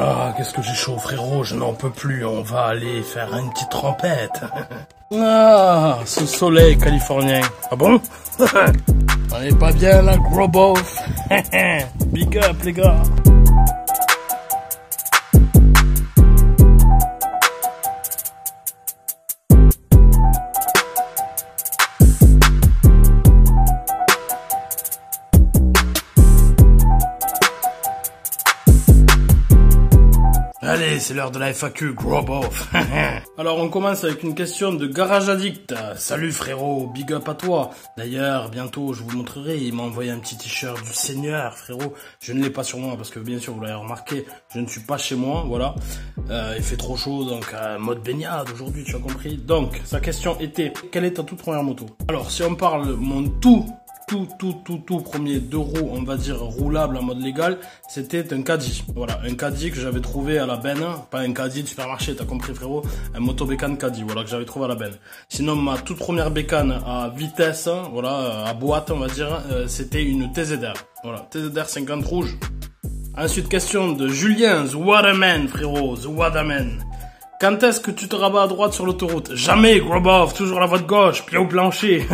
Ah, qu'est-ce que j'ai chaud, frérot, je n'en peux plus, on va aller faire une petite trempette. Ah, ce soleil californien. Ah bon? On est pas bien là, gros bof. Big up, les gars. Allez, c'est l'heure de la FAQ, gros bof. Alors, on commence avec une question de Garage Addict. Salut frérot, big up à toi. D'ailleurs, bientôt, je vous montrerai, il m'a envoyé un petit t-shirt du Seigneur, frérot. Je ne l'ai pas sur moi parce que, bien sûr, vous l'avez remarqué, je ne suis pas chez moi, voilà. Il fait trop chaud, donc mode baignade aujourd'hui, tu as compris. Donc, sa question était, quelle est ta toute première moto? Alors, si on parle mon tout premier 2 roues, on va dire roulable en mode légal, c'était un caddie. Voilà, un caddie que j'avais trouvé à la benne, pas un caddie de supermarché, t'as compris frérot, un motobécane caddie, voilà, que j'avais trouvé à la benne. Sinon, ma toute première bécane à vitesse, voilà, à boîte, on va dire, c'était une TZR. Voilà, TZR 50 rouge. Ensuite, question de Julien, The Waterman, frérot, The Waterman. Quand est-ce que tu te rabats à droite sur l'autoroute? Jamais, Grobov, toujours la voie de gauche, pied au plancher.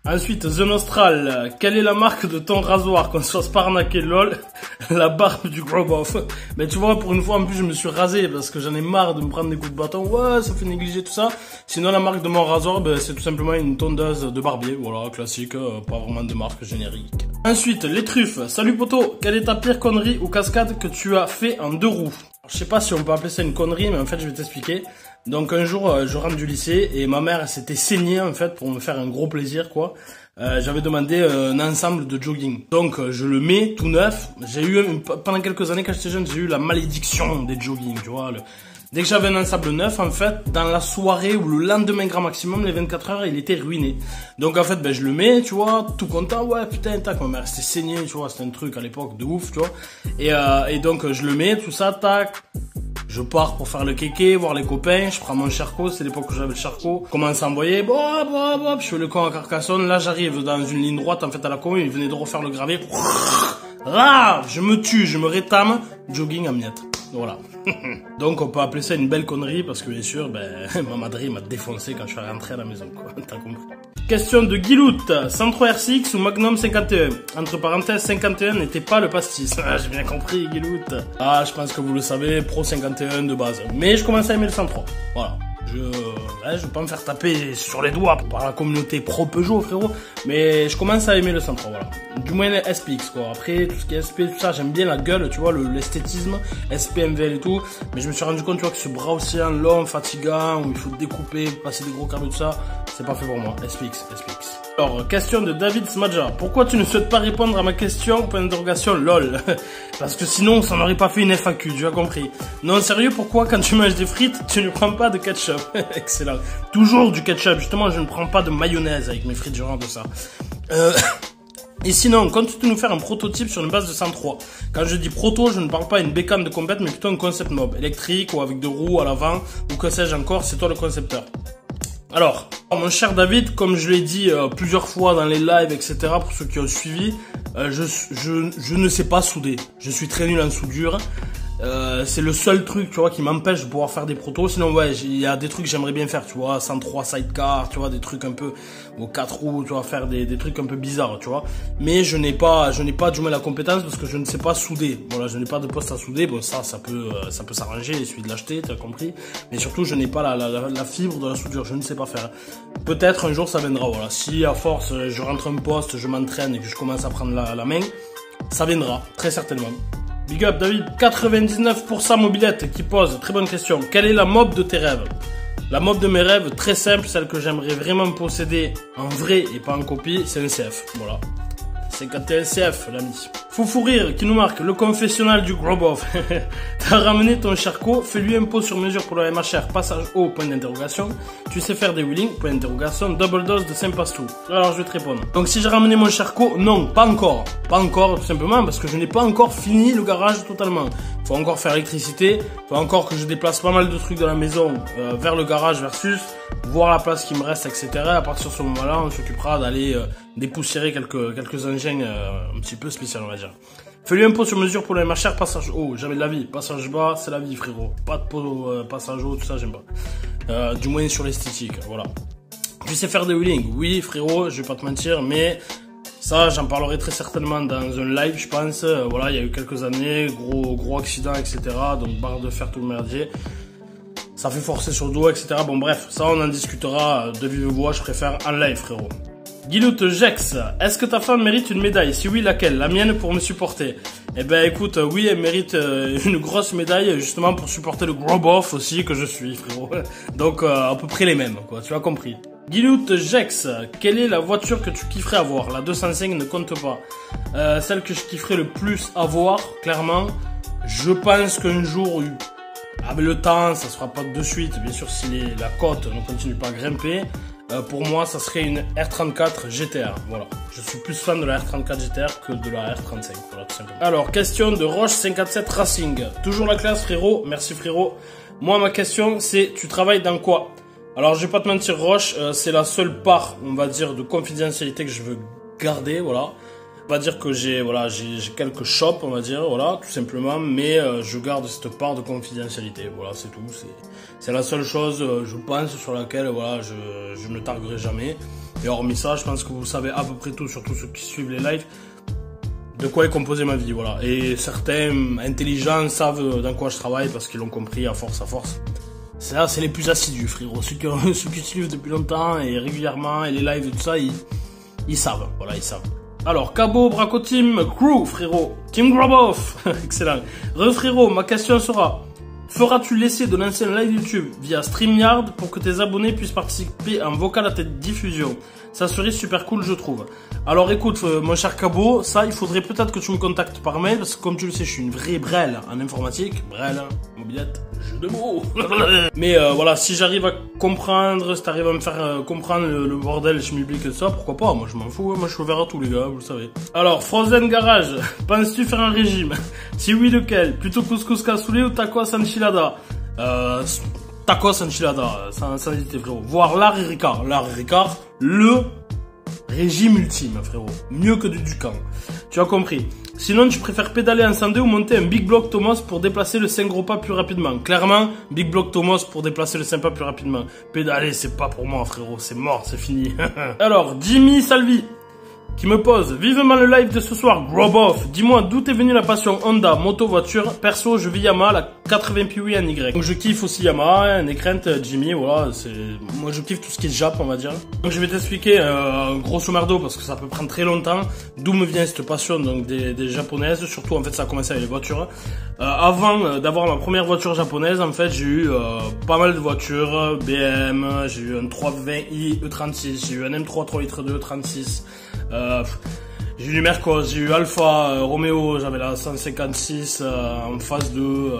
Ensuite, The Nostral, quelle est la marque de ton rasoir? Qu'on se fasse pas arnaquer, lol, la barbe du Grobov. Mais tu vois, pour une fois, en plus, je me suis rasé parce que j'en ai marre de me prendre des coups de bâton. Ouais, ça fait négliger tout ça. Sinon, la marque de mon rasoir, ben, c'est tout simplement une tondeuse de barbier. Voilà, classique, pas vraiment de marque générique. Ensuite, les truffes. Salut poto, quelle est ta pire connerie ou cascade que tu as fait en 2 roues? Je sais pas si on peut appeler ça une connerie, mais en fait, je vais t'expliquer. Donc, un jour, je rentre du lycée et ma mère s'était saignée, en fait, pour me faire un gros plaisir, quoi. J'avais demandé un ensemble de jogging. Donc, je le mets tout neuf. J'ai eu, pendant quelques années, quand j'étais jeune, j'ai eu la malédiction des jogging, tu vois. Dès que j'avais un ensemble neuf, en fait, dans la soirée ou le lendemain grand maximum, les 24 heures, il était ruiné. Donc, en fait, ben, je le mets, tu vois, tout content, ouais, putain, tac, ma mère s'était saignée, tu vois, c'était un truc à l'époque de ouf, tu vois. Et donc, je le mets, tout ça, tac. Je pars pour faire le kéké, voir les copains, je prends mon charcot, c'est l'époque où j'avais le charcot. Je commence à envoyer, je fais le con à Carcassonne, là j'arrive dans une ligne droite, en fait à la con, il venait de refaire le gravier. Là, je me tue, je me rétame, jogging en miettes. Voilà. Donc on peut appeler ça une belle connerie parce que bien sûr, ben, ma madrée m'a défoncé quand je suis rentré à la maison, quoi. T'as compris. Question de Guilout, 103 RCX ou Magnum 51? Entre parenthèses, 51 n'était pas le pastis. Ah, j'ai bien compris, Guilout. Ah, je pense que vous le savez, Pro 51 de base. Mais je commence à aimer le 103. Voilà. Je vais pas me faire taper sur les doigts par la communauté pro Peugeot, frérot. Mais je commence à aimer le 103, voilà. Du moins les SPX, quoi. Après, tout ce qui est SP, tout ça, j'aime bien la gueule, tu vois, l'esthétisme, SPMVL et tout. Mais je me suis rendu compte, tu vois, que ce bras océan long, fatigant, où il faut découper, passer des gros câbles, tout ça, c'est pas fait pour moi. SPX. Alors, question de David Smadja. Pourquoi tu ne souhaites pas répondre à ma question? Point d'interrogation, lol. Parce que sinon, ça n'aurait pas fait une FAQ, tu as compris. Non, sérieux, pourquoi quand tu manges des frites, tu ne prends pas de ketchup? Excellent. Toujours du ketchup. Justement, je ne prends pas de mayonnaise avec mes frites, je rends de ça. Et sinon, comptes-tu nous faire un prototype sur une base de 103? Quand je dis proto, je ne parle pas d'une bécane de compète, mais plutôt un concept mob. Électrique ou avec 2 roues à l'avant, ou que sais-je encore, c'est toi le concepteur. Alors, mon cher David, comme je l'ai dit plusieurs fois dans les lives, etc., pour ceux qui ont suivi, je ne sais pas souder. Je suis très nul en soudure. C'est le seul truc, tu vois, qui m'empêche de pouvoir faire des protos. Sinon, ouais, il y a des trucs que j'aimerais bien faire, tu vois, 103 sidecar, tu vois, des trucs un peu aux 4 roues, tu vois, faire des trucs un peu bizarres, tu vois. Mais je n'ai pas du moins la compétence parce que je ne sais pas souder. Voilà, je n'ai pas de poste à souder. Bon, ça peut s'arranger, il suffit de l'acheter, tu as compris. Mais surtout, je n'ai pas la fibre de la soudure, je ne sais pas faire. Peut-être un jour ça viendra, voilà. Si à force, je rentre un poste, je m'entraîne et que je commence à prendre la main, ça viendra, très certainement. Big up David, 99% mobilette qui pose, très bonne question. Quelle est la mob de tes rêves? La mob de mes rêves, très simple, celle que j'aimerais vraiment posséder en vrai et pas en copie, c'est un CF. Voilà. 51 CF, l'ami. Foufou rire qui nous marque le confessionnal du Grobov. T'as ramené ton charcot, fais-lui un pot sur mesure pour le MHR, passage haut, point d'interrogation. Tu sais faire des wheelings, point d'interrogation, double dose de Saint-Pastou. Alors je vais te répondre. Donc si j'ai ramené mon charcot, non, pas encore. Pas encore, tout simplement, parce que je n'ai pas encore fini le garage totalement. Faut encore faire l'électricité, faut encore que je déplace pas mal de trucs de la maison vers le garage versus voir la place qui me reste, etc. À partir de ce moment-là, on s'occupera d'aller dépoussiérer quelques engins un petit peu spéciaux, on va dire. Fais-lui un pot sur mesure pour les machères, passage haut, jamais de la vie. Passage bas, c'est la vie, frérot. Pas de pot, passage haut, tout ça, j'aime pas. Du moins sur l'esthétique, voilà. Tu sais faire des wheelings? Oui, frérot, je vais pas te mentir, mais ça, j'en parlerai très certainement dans un live, je pense. Voilà, il y a eu quelques années, gros accident, etc. Donc, barre de fer tout le merdier. Ça fait forcer sur le dos, etc. Bon, bref, ça, on en discutera de vive voix, je préfère en live, frérot. Guiloute Jex, est-ce que ta femme mérite une médaille? Si oui, laquelle? La mienne pour me supporter. Eh ben écoute, oui, elle mérite une grosse médaille justement pour supporter le gros bof aussi que je suis, frérot. Donc à peu près les mêmes, quoi, tu as compris. Guiloute Jex, quelle est la voiture que tu kifferais avoir? La 205 ne compte pas. Celle que je kifferais le plus avoir, clairement, je pense qu'un jour, avec le temps, ça sera pas de suite, bien sûr si la côte ne continue pas à grimper. Pour moi, ça serait une R34 GTR. Voilà. Je suis plus fan de la R34 GTR que de la R35. Voilà, tout simplement. Alors, question de Roche 57 Racing. Toujours la classe, frérot. Merci, frérot. Moi, ma question, c'est, tu travailles dans quoi? Alors, je vais pas te mentir, Roche, c'est la seule part, on va dire, de confidentialité que je veux garder, voilà. On va dire que j'ai quelques shops, on va dire, voilà, tout simplement, mais je garde cette part de confidentialité, voilà, c'est tout, c'est la seule chose, je pense, sur laquelle, voilà, je ne targuerai jamais. Et hormis ça, je pense que vous savez à peu près tout, surtout ceux qui suivent les lives, de quoi est composée ma vie, voilà. Et certains intelligents savent dans quoi je travaille parce qu'ils l'ont compris à force. Ça, c'est les plus assidus, frérot. Ceux qui suivent depuis longtemps et régulièrement, et les lives et tout ça, ils savent, voilà, ils savent. Alors, Cabo, Braco Team, Crew, frérot. Team Groboff. Excellent. Frérot, ma question sera, feras-tu laisser de lancer un live YouTube via StreamYard pour que tes abonnés puissent participer en vocal à tes diffusions? Ça serait super cool, je trouve. Alors, écoute, mon cher Cabo, ça, il faudrait peut-être que tu me contactes par mail, parce que comme tu le sais, je suis une vraie brêle en informatique. Brêle, mobilette, jeu de mots. Mais voilà, si j'arrive à comprendre, si t'arrives à me faire comprendre le bordel schmilblick et tout ça, pourquoi pas? Moi, je m'en fous, moi, je suis ouvert à tous les gars, vous le savez. Alors, Frozen Garage, penses-tu faire un régime? Si oui, lequel? Plutôt couscous cassoulet ou tacos enchilada? Tacos enchilada, sans hésiter, frérot. Voire l'art et Ricard. L'art et Ricard, le régime ultime, frérot. Mieux que du Ducan. Tu as compris. Sinon, tu préfères pédaler en Sandé ou monter un Big Block Thomas pour déplacer le 5 gros pas plus rapidement? Clairement, Big Block Thomas pour déplacer le 5 pas plus rapidement. Pédaler, c'est pas pour moi, frérot. C'est mort, c'est fini. Alors, Jimmy Salvi, qui me pose vivement le live de ce soir, Groboff. Dis-moi d'où t'es venue la passion Honda, moto, voiture. Perso, je vis Yamaha, la 80 PWI en Y. Donc je kiffe aussi Yamaha, un écrente, Jimmy, voilà. Moi je kiffe tout ce qui est Jap, on va dire. Donc je vais t'expliquer grosso merdo parce que ça peut prendre très longtemps d'où me vient cette passion donc des japonaises. Surtout en fait ça a commencé avec les voitures. Avant d'avoir ma première voiture japonaise, en fait j'ai eu pas mal de voitures, BM, j'ai eu un 320i E36, j'ai eu un M3 3 litres 2 E36. J'ai eu du Mercos, j'ai eu Alpha Romeo, j'avais la 156 en phase 2,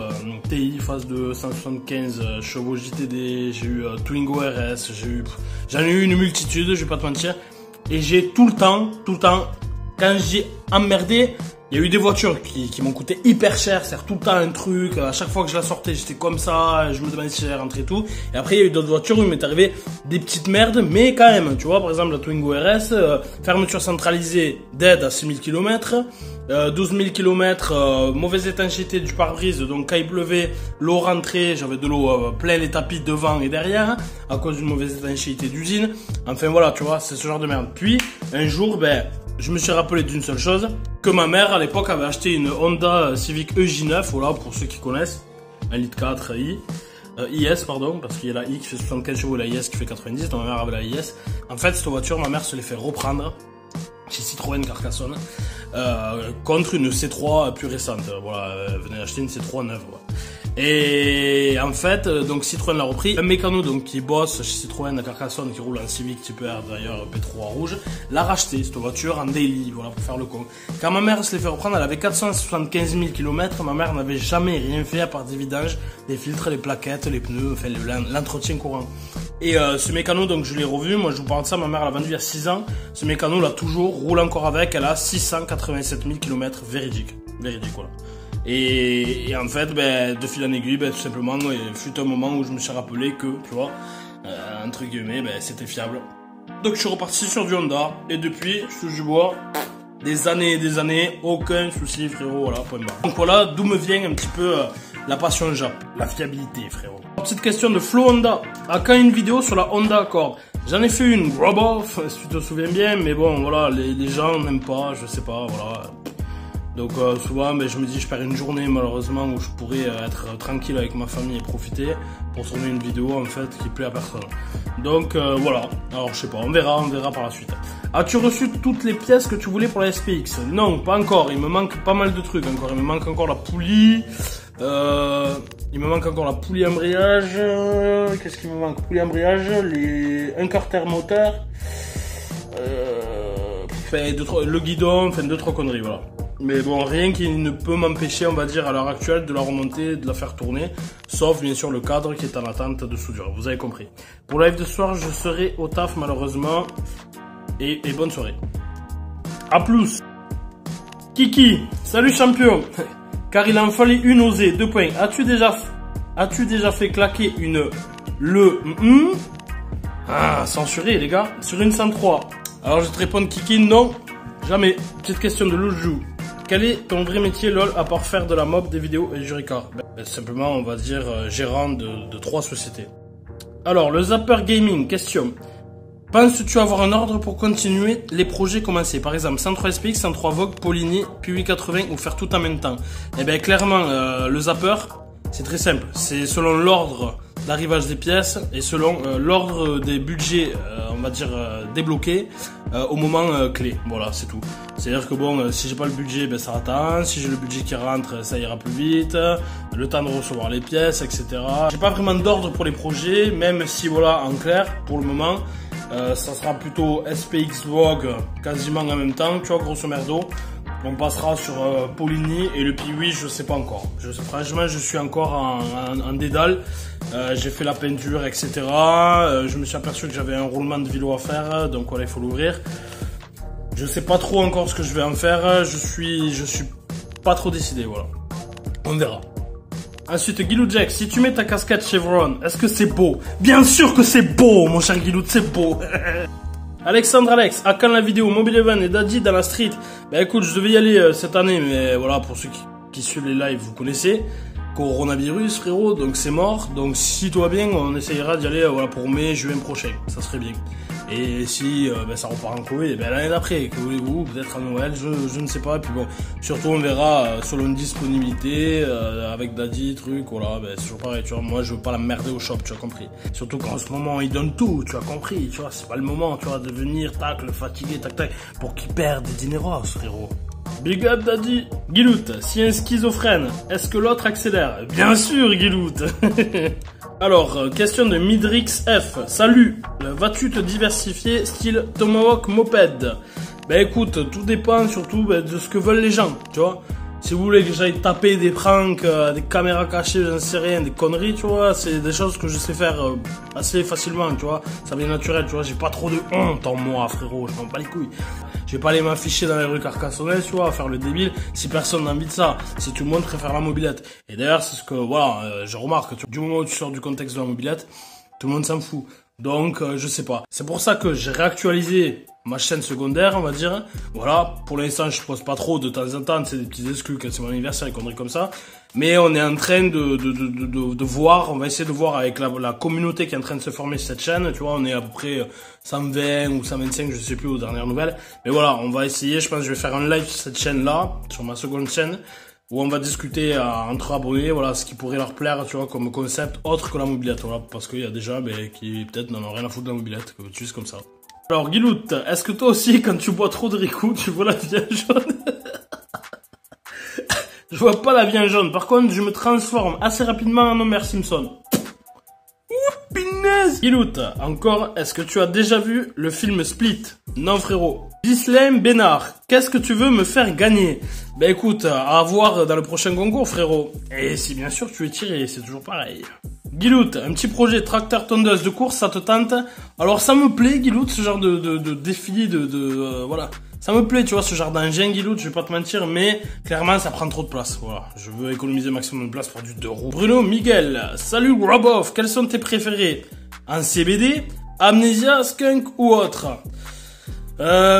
TI phase 2, 175 chevaux JTD, j'ai eu Twingo RS, j'en ai eu une multitude, je vais pas te mentir. Et j'ai tout le temps, quand j'ai emmerdé, il y a eu des voitures qui m'ont coûté hyper cher, c'est-à-dire tout le temps un truc, à chaque fois que je la sortais j'étais comme ça, je me demandais si j'allais rentrer et tout. Et après il y a eu d'autres voitures où il m'est arrivé des petites merdes, mais quand même, tu vois, par exemple la Twingo RS, fermeture centralisée d'aide à 6000 km, 12 000 km, mauvaise étanchéité du pare-brise, donc quand il pleuvait, l'eau rentrait, j'avais de l'eau plein les tapis devant et derrière, à cause d'une mauvaise étanchéité d'usine. Enfin voilà, tu vois, c'est ce genre de merde. Puis, un jour, je me suis rappelé d'une seule chose, que ma mère à l'époque avait acheté une Honda Civic EJ9, voilà pour ceux qui connaissent, 1,4 litre IS pardon, parce qu'il y a la I qui fait 75 chevaux et la IS qui fait 90, donc ma mère avait la IS. En fait cette voiture, ma mère se l'est fait reprendre chez Citroën Carcassonne contre une C3 plus récente, voilà, elle venait acheter une C3 neuve. Voilà. Et en fait, donc Citroën l'a repris. Un mécano donc qui bosse chez Citroën à Carcassonne, qui roule en Civic Type R d'ailleurs P3 rouge, l'a racheté cette voiture en daily, voilà pour faire le con. Quand ma mère se l'est fait reprendre, elle avait 475 000 km. Ma mère n'avait jamais rien fait à part des vidanges, des filtres, les plaquettes, les pneus, enfin l'entretien courant. Et ce mécano donc je l'ai revu. Moi je vous parle de ça, ma mère l'a vendu il y a 6 ans. Ce mécano l'a toujours, roule encore avec. Elle a 687 000 km véridique voilà. Et en fait, de fil en aiguille, tout simplement, il fut un moment où je me suis rappelé que, tu vois, entre guillemets, ben, c'était fiable. Donc je suis reparti sur du Honda, et depuis, je touche du bois, des années et des années, aucun souci frérot, voilà, point barre. Donc voilà d'où me vient un petit peu la passion Jap, la fiabilité frérot. Petite question de Flo Honda, à quand une vidéo sur la Honda Accord? J'en ai fait une, grab off, si tu te souviens bien, mais bon voilà, les gens n'aiment pas, je sais pas, voilà. Donc souvent je me dis je perds une journée malheureusement où je pourrais être tranquille avec ma famille et profiter pour tourner une vidéo en fait qui plaît à personne. Donc voilà, alors je sais pas, on verra par la suite. As-tu reçu toutes les pièces que tu voulais pour la SPX? Non, pas encore, il me manque pas mal de trucs encore, il me manque encore la poulie, il me manque encore la poulie embrayage, qu'est-ce qu'il me manque? Poulie embrayage, un carter moteur, le guidon, enfin 2-3 conneries, voilà. Mais bon, rien qui ne peut m'empêcher, on va dire, à l'heure actuelle, de la remonter, de la faire tourner. Sauf, bien sûr, le cadre qui est en attente de soudure. Vous avez compris. Pour le live de ce soir, je serai au taf, malheureusement. Et bonne soirée. A plus. Kiki, salut champion. Car il en fallait une osée. 2 points. As-tu déjà fait claquer censuré, les gars. Sur une 103. Alors, je te réponds, Kiki, non. Jamais. Petite question de Loujou. Quel est ton vrai métier LOL à part faire de la mob, des vidéos et du Ricard? Simplement on va dire gérant de 3 sociétés. Alors le Zapper Gaming, question. Penses-tu avoir un ordre pour continuer les projets commencés? Par exemple 103 SPX, 103 Vogue, Poligny, puis 880 ou faire tout en même temps? Eh bien clairement le Zapper c'est très simple. C'est selon l'ordre d'arrivage des pièces et selon l'ordre des budgets on va dire débloqués au moment clé. Voilà, c'est tout. C'est-à-dire que bon, si j'ai pas le budget, ben ça attend. Si j'ai le budget qui rentre, ça ira plus vite. Le temps de recevoir les pièces, etc. J'ai pas vraiment d'ordre pour les projets, même si voilà, en clair, pour le moment, ça sera plutôt SPX Vogue quasiment en même temps, tu vois, grosso merdo. On passera sur Poligny et le Piwi, je sais pas encore. Franchement, je suis encore en dédale. J'ai fait la peinture, etc. Je me suis aperçu que j'avais un roulement de vélo à faire, donc voilà, il faut l'ouvrir. Je sais pas trop encore ce que je vais en faire. Je suis pas trop décidé, voilà. On verra. Ensuite, Guilou Jack, si tu mets ta casquette Chevron, est-ce que c'est beau? Bien sûr que c'est beau, mon cher Guilou, c'est beau. Alexandre Alex, à quand la vidéo Mobile Evan et Daddy dans la street? Bah écoute, je devais y aller cette année, mais voilà, pour ceux qui suivent les lives, vous connaissez. Coronavirus, frérot, donc c'est mort. Donc si tout va bien, on essayera d'y aller voilà, pour mai, juin prochain. Ça serait bien. Et si ça repart en Covid, l'année d'après, que voulez-vous, peut-être à Noël, je ne sais pas. Et puis bon, surtout on verra selon une disponibilité, avec Daddy, truc, voilà, c'est toujours pareil, tu vois. Moi je veux pas la merder au shop, tu as compris. Surtout qu'en ce moment, il donne tout, tu as compris, tu vois. C'est pas le moment, tu vois, de venir, tac, le fatiguer, tac, tac, pour qu'il perde des dineros, frérot. Big up Daddy. Guilout, si un schizophrène, est-ce que l'autre accélère? Bien sûr Guilout. Alors, question de Midrix F. Salut, vas-tu te diversifier style Tomahawk Moped? Ben écoute, tout dépend surtout de ce que veulent les gens, tu vois. Si vous voulez que j'aille taper des pranks, des caméras cachées, j'en sais rien, des conneries, tu vois, c'est des choses que je sais faire assez facilement, tu vois. Ça vient naturel, tu vois, j'ai pas trop de honte en moi, frérot, je m'en bats les couilles. Je vais pas aller m'afficher dans les rues Carcassonne, tu vois, à faire le débile, si personne n'a envie de ça, si tout le monde préfère la mobilette. Et d'ailleurs, c'est ce que, voilà, je remarque, tu vois, du moment où tu sors du contexte de la mobilette, tout le monde s'en fout. Donc, je sais pas. C'est pour ça que j'ai réactualisé ma chaîne secondaire, on va dire. Voilà, pour l'instant, je pose pas trop de temps en temps, c'est des petits exclus quand c'est mon anniversaire et conneries comme ça. Mais on est en train de voir, on va essayer de voir avec la communauté qui est en train de se former sur cette chaîne. Tu vois, on est à peu près 120 ou 125, je sais plus aux dernières nouvelles. Mais voilà, on va essayer, je pense que je vais faire un live sur cette chaîne-là, sur ma seconde chaîne, où on va discuter entre abonnés, voilà, ce qui pourrait leur plaire, tu vois, comme concept autre que la mobilette, voilà, parce qu'il y a des gens qui peut-être n'en ont rien à foutre de la mobilette, que tu sais comme ça. Alors Guilout, est-ce que toi aussi, quand tu bois trop de Ricou, tu vois la viande jaune? Je vois pas la viande jaune, par contre, je me transforme assez rapidement en Homer Simpson. Ouh, pinaise! Guilout, encore, est-ce que tu as déjà vu le film Split? Non frérot. Ghislaine Bénard, qu'est-ce que tu veux me faire gagner? Ben écoute, à voir dans le prochain concours frérot. Et si bien sûr tu es tiré, c'est toujours pareil. Guilout, un petit projet tracteur tondeuse de course, ça te tente? Alors ça me plaît Guilout, ce genre de défi, voilà. Ça me plaît, tu vois, ce genre d'engin Guilout, je vais pas te mentir, mais clairement ça prend trop de place, voilà. Je veux économiser maximum de place pour du 2 roues. Bruno Miguel, salut Roboff, quels sont tes préférés? En CBD, Amnesia, Skunk ou autre?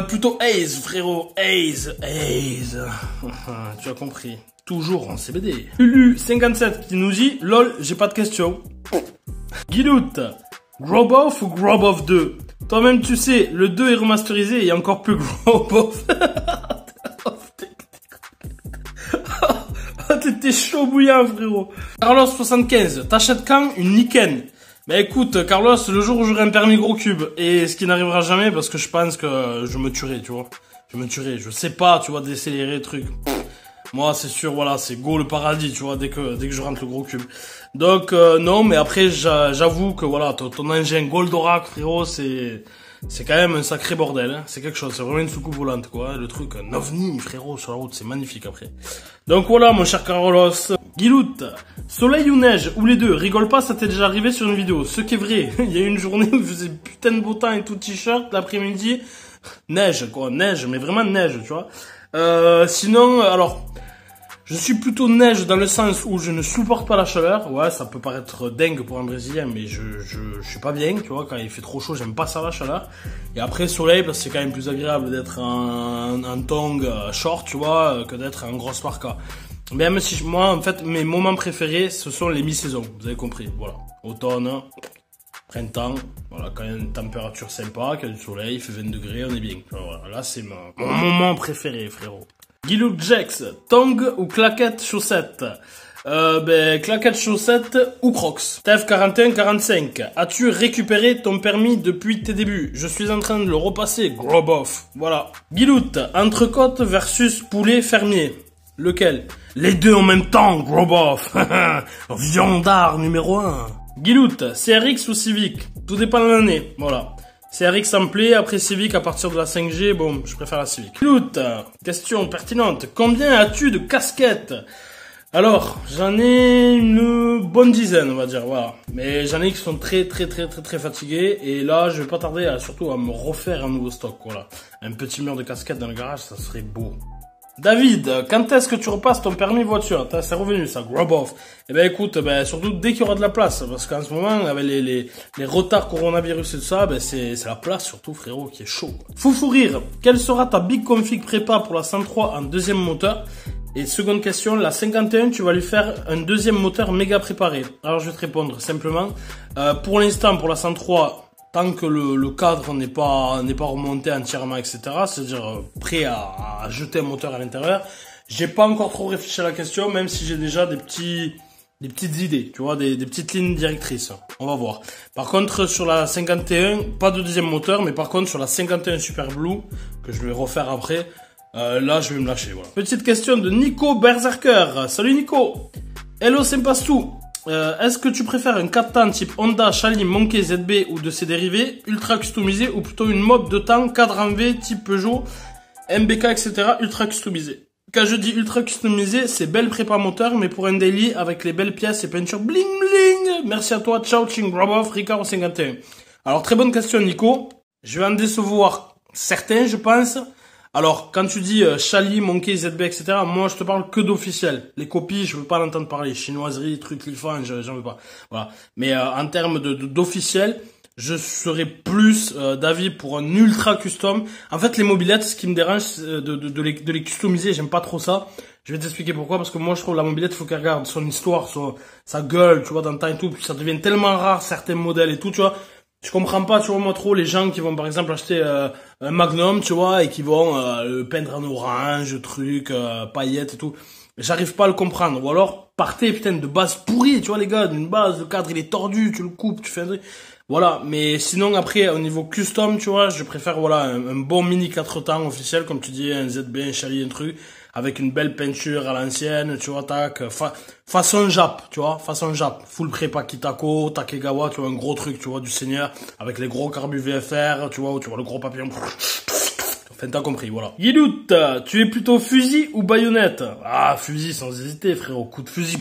Plutôt Haze, frérot. Haze. Tu as compris. Toujours en CBD. Lulu57 qui nous dit, lol, j'ai pas de question. Guilout, Groboff ou Groboff 2? Toi-même, tu sais, le 2 est remasterisé et encore plus Groboff. T'étais chaud bouillant, frérot. Carlos75, t'achètes quand une Niken? Bah écoute, Carlos, le jour où j'aurai un permis gros cube, et ce qui n'arrivera jamais parce que je pense que je me tuerai, tu vois. Je sais pas, tu vois, décélérer le truc. Moi, c'est sûr, voilà, c'est go le paradis, tu vois, dès que je rentre le gros cube. Donc, non, mais après, j'avoue que voilà, ton engin Goldorak, frérot, c'est quand même un sacré bordel, hein. C'est quelque chose, c'est vraiment une soucoupe volante, quoi. Le truc, un ovni, frérot, sur la route, c'est magnifique après. Donc voilà, mon cher Carlos. Guilout, soleil ou neige, ou les deux, rigole pas, ça t'est déjà arrivé sur une vidéo. Ce qui est vrai, il y a une journée où il faisait putain de beau temps et tout t-shirt, l'après-midi, neige, quoi, neige, mais vraiment neige, tu vois. Sinon, alors, je suis plutôt neige dans le sens où je ne supporte pas la chaleur. Ouais, ça peut paraître dingue pour un Brésilien, mais je suis pas bien, tu vois. Quand il fait trop chaud, j'aime pas ça la chaleur. Et après soleil, parce que c'est quand même plus agréable d'être en tongs short, tu vois, que d'être en grosse parka. Même si moi, en fait, mes moments préférés, ce sont les mi-saisons. Vous avez compris, voilà. Automne, printemps, voilà, quand il y a une température sympa, qu'il y a du soleil, il fait 20 degrés, on est bien. Voilà, là, c'est mon moment préféré, frérot. Guilout Jex, tong ou claquette chaussette? Claquette chaussette ou crocs. TF4145, as-tu récupéré ton permis depuis tes débuts? Je suis en train de le repasser, Groboff. Voilà. Guilout, entrecôte versus poulet fermier. Lequel? Les deux en même temps, Groboff. Viandard numéro 1. Guilout, CRX ou Civic? Tout dépend de l'année, voilà. CRX en plaît, après Civic à partir de la 5G, bon, je préfère la Civic. Guilout, question pertinente. Combien as-tu de casquettes? Alors, j'en ai une bonne dizaine, on va dire, voilà. Mais j'en ai qui sont très fatigués. Et là, je vais pas tarder surtout à me refaire un nouveau stock, voilà. Un petit mur de casquettes dans le garage, ça serait beau. David, quand est-ce que tu repasses ton permis voiture? C'est revenu ça, Groboff. Eh ben écoute, surtout dès qu'il y aura de la place, parce qu'en ce moment, avec les retards coronavirus et tout ça, c'est la place surtout, frérot, qui est chaud. Foufou rire, quelle sera ta big config prépa pour la 103 en deuxième moteur? Et seconde question, la 51, tu vas lui faire un deuxième moteur méga préparé. Alors je vais te répondre simplement. Pour l'instant, pour la 103, tant que le cadre n'est pas remonté entièrement, etc., c'est-à-dire prêt à jeter un moteur à l'intérieur, j'ai pas encore trop réfléchi à la question, même si j'ai déjà des petites idées, tu vois, des petites lignes directrices. On va voir. Par contre, sur la 51, pas de deuxième moteur, mais par contre, sur la 51 Super Blue, que je vais refaire après, là, je vais me lâcher, voilà. Petite question de Nico Berserker. Salut Nico. Hello Sempastou. Est-ce que tu préfères un 4 temps type Honda, Shalim, Monkey, ZB ou de ses dérivés, ultra customisé, ou plutôt une mob de temps, cadre en V, type Peugeot, MBK, etc., ultra customisé? Quand je dis ultra customisé, c'est belle prépa moteur, mais pour un daily, avec les belles pièces et peintures bling bling. Merci à toi, ciao, Ching Groboff, Ricard 51. Alors, très bonne question, Nico. Je vais en décevoir certains, je pense. Alors, quand tu dis Chali, Monkey, ZB, etc., moi, je te parle que d'officiel. Les copies, je veux pas l'entendre parler. Chinoiserie, trucs, lifan, j'en veux pas. Voilà. Mais en termes d'officiel, je serais plus d'avis pour un ultra custom. En fait, les mobilettes, ce qui me dérange, de les customiser, j'aime pas trop ça. Je vais t'expliquer pourquoi, parce que moi, je trouve la mobilette, il faut qu'elle regarde son histoire, sa gueule, tu vois, dans le temps et tout. Puis ça devient tellement rare, certains modèles et tout, tu vois. Je comprends pas, tu vois, moi trop les gens qui vont par exemple acheter un Magnum, tu vois, et qui vont le peindre en orange, truc, paillettes et tout. J'arrive pas à le comprendre. Ou alors, partez putain de base pourrie, tu vois les gars, d'une base, le cadre il est tordu, tu le coupes, tu fais un truc. Voilà, mais sinon après, au niveau custom, tu vois, je préfère voilà un bon mini 4 temps officiel, comme tu dis, un ZB, un Chali, un truc, avec une belle peinture à l'ancienne, tu vois, tac, façon Jap, tu vois, façon Jap, full prépa Kitako, Takegawa, tu vois, un gros truc, tu vois, du seigneur, avec les gros carbus VFR, tu vois, où tu vois le gros papillon. Enfin, t'as compris, voilà. Guilout, tu es plutôt fusil ou baïonnette? Ah, fusil sans hésiter, frérot, coup de fusil.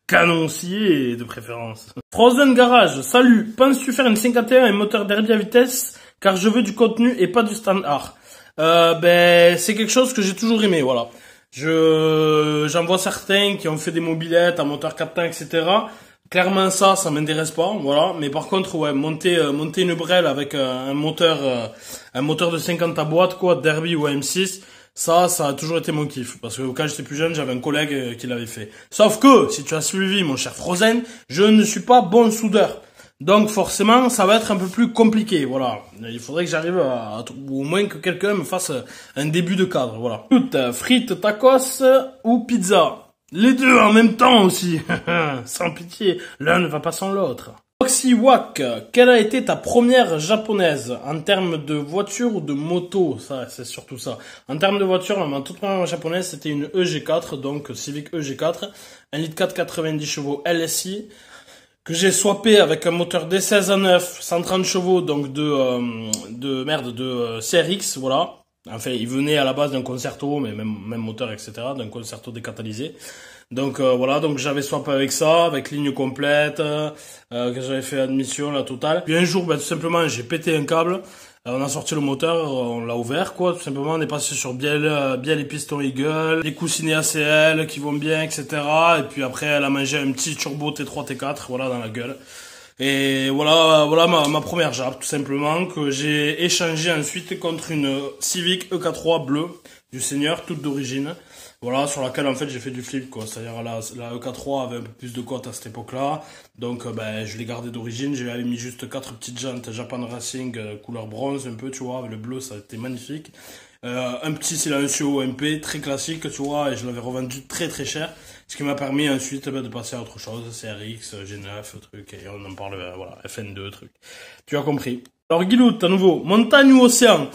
Canoncier, de préférence. Frozen Garage, salut, penses-tu faire une 51 et moteur derby à vitesse? Car je veux du contenu et pas du standard. C'est quelque chose que j'ai toujours aimé, voilà. J'en vois certains qui ont fait des mobilettes à moteur 4 temps, etc. Clairement ça m'intéresse pas, voilà. Mais par contre, ouais, monter une brelle avec un moteur de 50 à boîte, quoi, Derby ou M6, ça a toujours été mon kiff. Parce que quand j'étais plus jeune, j'avais un collègue qui l'avait fait. Sauf que, si tu as suivi, mon cher Frozen, je ne suis pas bon soudeur. Donc forcément, ça va être un peu plus compliqué, voilà. Il faudrait que j'arrive ou au moins que quelqu'un me fasse un début de cadre, voilà. Frites, tacos ou pizza? Les deux en même temps aussi, sans pitié, l'un ne va pas sans l'autre. Oxywak, quelle a été ta première japonaise en termes de voiture ou de moto? Ça, c'est surtout ça. En termes de voiture, ma toute première japonaise, c'était une EG4, donc Civic EG4, 1,4 litre 90 chevaux LSI, que j'ai swappé avec un moteur D16 à 9, 130 chevaux, donc de CRX, voilà. Enfin, il venait à la base d'un Concerto, mais même moteur, etc., d'un Concerto décatalysé. Donc voilà, donc j'avais swappé avec ça, avec ligne complète, que j'avais fait admission, la totale. Puis un jour, tout simplement, j'ai pété un câble. On a sorti le moteur, on l'a ouvert, quoi. Tout simplement, on est passé sur bien les pistons Eagle, les coussinets ACL qui vont bien, etc. Et puis après, elle a mangé un petit turbo T3, T4, voilà, dans la gueule. Et voilà ma première Jap, tout simplement, que j'ai échangé ensuite contre une Civic EK3 bleue du Seigneur, toute d'origine. Voilà, sur laquelle en fait j'ai fait du flip, quoi. C'est-à-dire la EK3 avait un peu plus de cote à cette époque-là. Donc je l'ai gardé d'origine, j'avais mis juste 4 petites jantes Japan Racing couleur bronze un peu, tu vois, le bleu ça a été magnifique. Un petit silencieux OMP très classique, tu vois, et je l'avais revendu très très cher. Ce qui m'a permis ensuite de passer à autre chose, CRX, G9, truc, et on en parle, voilà, FN2, truc. Tu as compris. Alors Guilout, à nouveau, montagne ou océan?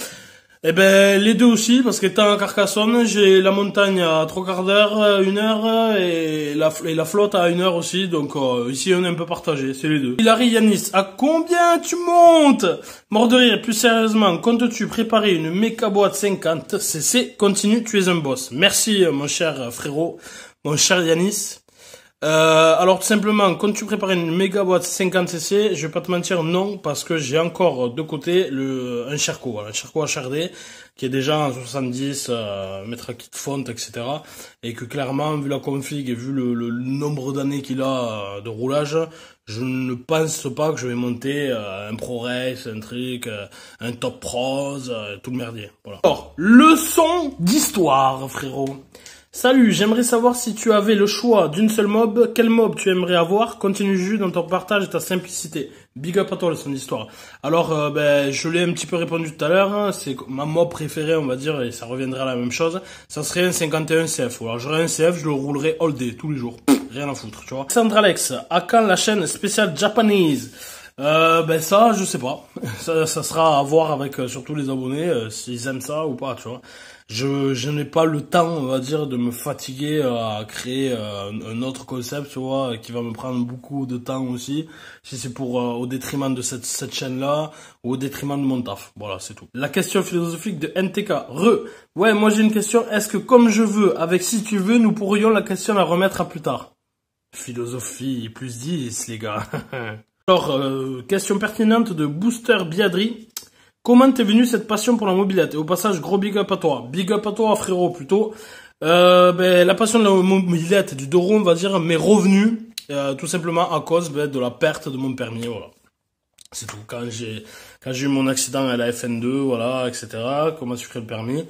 Eh ben, les deux aussi, parce qu'étant à Carcassonne, j'ai la montagne à 3/4 d'heure, 1 heure, et la flotte à 1 heure aussi, donc ici on est un peu partagé, c'est les deux. Hilary Yanis, à combien tu montes? Mort de rire, plus sérieusement, comptes-tu préparer une méca boîte 50 cc? Continue, tu es un boss. Merci mon cher frérot, mon cher Yanis. Alors tout simplement, quand tu prépares une méga boîte 50cc, je vais pas te mentir, non, parce que j'ai encore de côté un Sherco, voilà, un Sherco HRD, qui est déjà en 70, mettre à kit fonte, etc. Et que clairement, vu la config et vu le nombre d'années qu'il a de roulage, je ne pense pas que je vais monter un ProRace, un truc, un Top Pros, tout le merdier. Voilà. Alors, leçon d'histoire, frérot. Salut, j'aimerais savoir si tu avais le choix d'une seule mob, quel mob tu aimerais avoir? Continue juste dans ton partage et ta simplicité. Big up à toi, son histoire. Alors, je l'ai un petit peu répondu tout à l'heure, hein, c'est ma mob préférée, on va dire, et ça reviendrait à la même chose. Ça serait un 51 CF. Alors, j'aurais un CF, je le roulerais all day, tous les jours. Rien à foutre, tu vois. Sandra Alex, à quand la chaîne spéciale Japanese? Ça, je sais pas. Ça sera à voir avec surtout les abonnés, s'ils aiment ça ou pas, tu vois. Je n'ai pas le temps, on va dire, de me fatiguer à créer un autre concept, tu vois, qui va me prendre beaucoup de temps aussi, si c'est pour au détriment de cette chaîne-là, ou au détriment de mon taf. Voilà, c'est tout. La question philosophique de NTK. Ouais, moi j'ai une question. Est-ce que comme je veux, avec si tu veux, nous pourrions la question la remettre à plus tard? Philosophie, plus 10, les gars. Alors, question pertinente de Booster Biadri. Comment t'es venu cette passion pour la mobilette? Et au passage, gros big up à toi. Big up à toi, frérot, plutôt. La passion de la mobilette, du deux roues, on va dire, m'est revenue, tout simplement à cause de la perte de mon permis, voilà. C'est tout. Quand j'ai eu mon accident à la FN2, voilà, etc., comment tu crées le permis,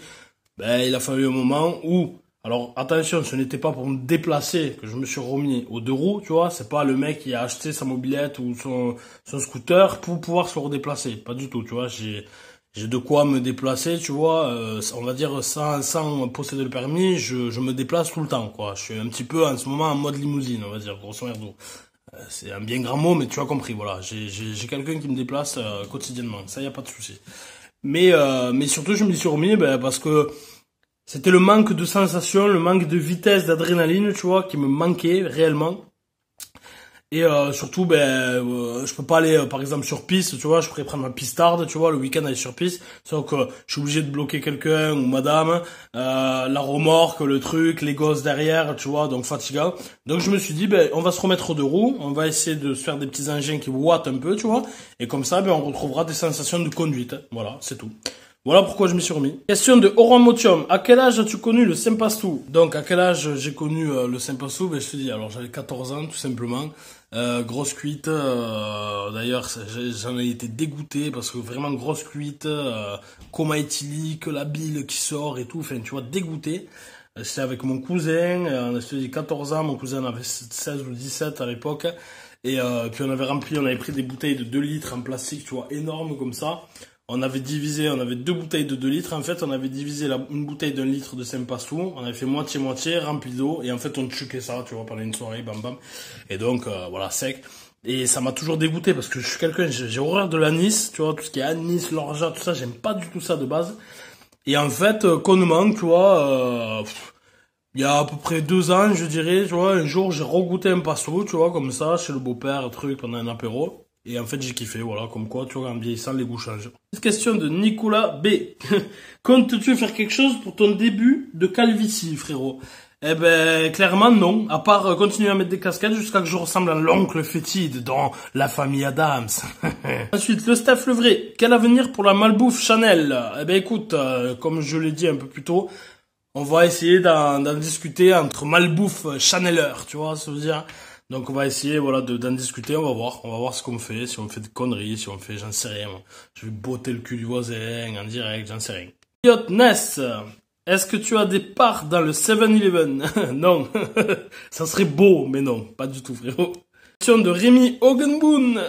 il a fallu un moment où, alors attention, ce n'était pas pour me déplacer que je me suis remis aux deux roues, tu vois, c'est pas le mec qui a acheté sa mobilette ou son scooter pour pouvoir se redéplacer, pas du tout, tu vois, j'ai de quoi me déplacer, tu vois, on va dire sans posséder le permis, je me déplace tout le temps, quoi, je suis un petit peu en ce moment en mode limousine, on va dire, grosso modo. C'est un bien grand mot, mais tu as compris, voilà, j'ai quelqu'un qui me déplace quotidiennement, ça y a pas de souci. Mais surtout je me suis remis parce que c'était le manque de sensation, le manque de vitesse, d'adrénaline, tu vois, qui me manquait réellement. Et surtout, je peux pas aller, par exemple, sur piste, tu vois, je pourrais prendre ma pistarde, tu vois, le week-end aller sur piste, sauf que je suis obligé de bloquer quelqu'un ou madame, la remorque, le truc, les gosses derrière, tu vois, donc fatigant. Donc je me suis dit, on va se remettre aux deux roues, on va essayer de se faire des petits engins qui wattent un peu, tu vois, et comme ça, on retrouvera des sensations de conduite, voilà, c'est tout. Voilà pourquoi je m'y suis remis. Question de Oran Motium. À quel âge as-tu connu le Sympassou? Donc, à quel âge j'ai connu le Sympassou? Ben, je te dis, alors j'avais 14 ans, tout simplement. Grosse cuite. D'ailleurs, j'en ai été dégoûté parce que vraiment grosse cuite. Coma éthylique, la bile qui sort et tout. Enfin, tu vois, dégoûté. C'était avec mon cousin. Je te dis, 14 ans. Mon cousin avait 16 ou 17 à l'époque. Et puis on avait pris des bouteilles de 2 litres en plastique, tu vois, énormes comme ça. On avait 2 bouteilles de 2 litres. En fait, on avait divisé une bouteille d'1 litre de Sympassou. On avait fait moitié-moitié, rempli d'eau. Et en fait, on chuquait ça, tu vois, pendant une soirée, bam bam. Et donc, voilà, sec. Et ça m'a toujours dégoûté parce que je suis quelqu'un, j'ai horreur de l'anis, tu vois, tout ce qui est anis, l'orgeat, tout ça, j'aime pas du tout ça de base. Et en fait, connement, tu vois, il y a à peu près 2 ans, je dirais, tu vois, un jour, j'ai regoûté un passo, tu vois, comme ça, chez le beau-père, truc, pendant un apéro. Et en fait, j'ai kiffé, voilà, comme quoi, tu vois, en vieillissant, les goûts changent. Cette question de Nicolas B. Comptes-tu faire quelque chose pour ton début de calvitie, frérot? Eh ben, clairement, non. À part continuer à mettre des casquettes jusqu'à que je ressemble à l'oncle fétide dans La Famille Adams. Ensuite, le Steph Levray. Quel avenir pour la malbouffe Chanel? Eh ben, écoute, comme je l'ai dit un peu plus tôt, on va essayer d'en discuter entre malbouffe Chaneleur, tu vois, ça veut dire. Donc on va essayer, voilà, d'en discuter, on va voir ce qu'on fait, si on fait des conneries, si on fait, j'en sais rien, moi. Je vais botter le cul du voisin en direct, j'en sais rien. Elliot Ness, est-ce que tu as des parts dans le 7-Eleven? Non, ça serait beau, mais non, pas du tout, frérot. Question de Rémi Hogenboon.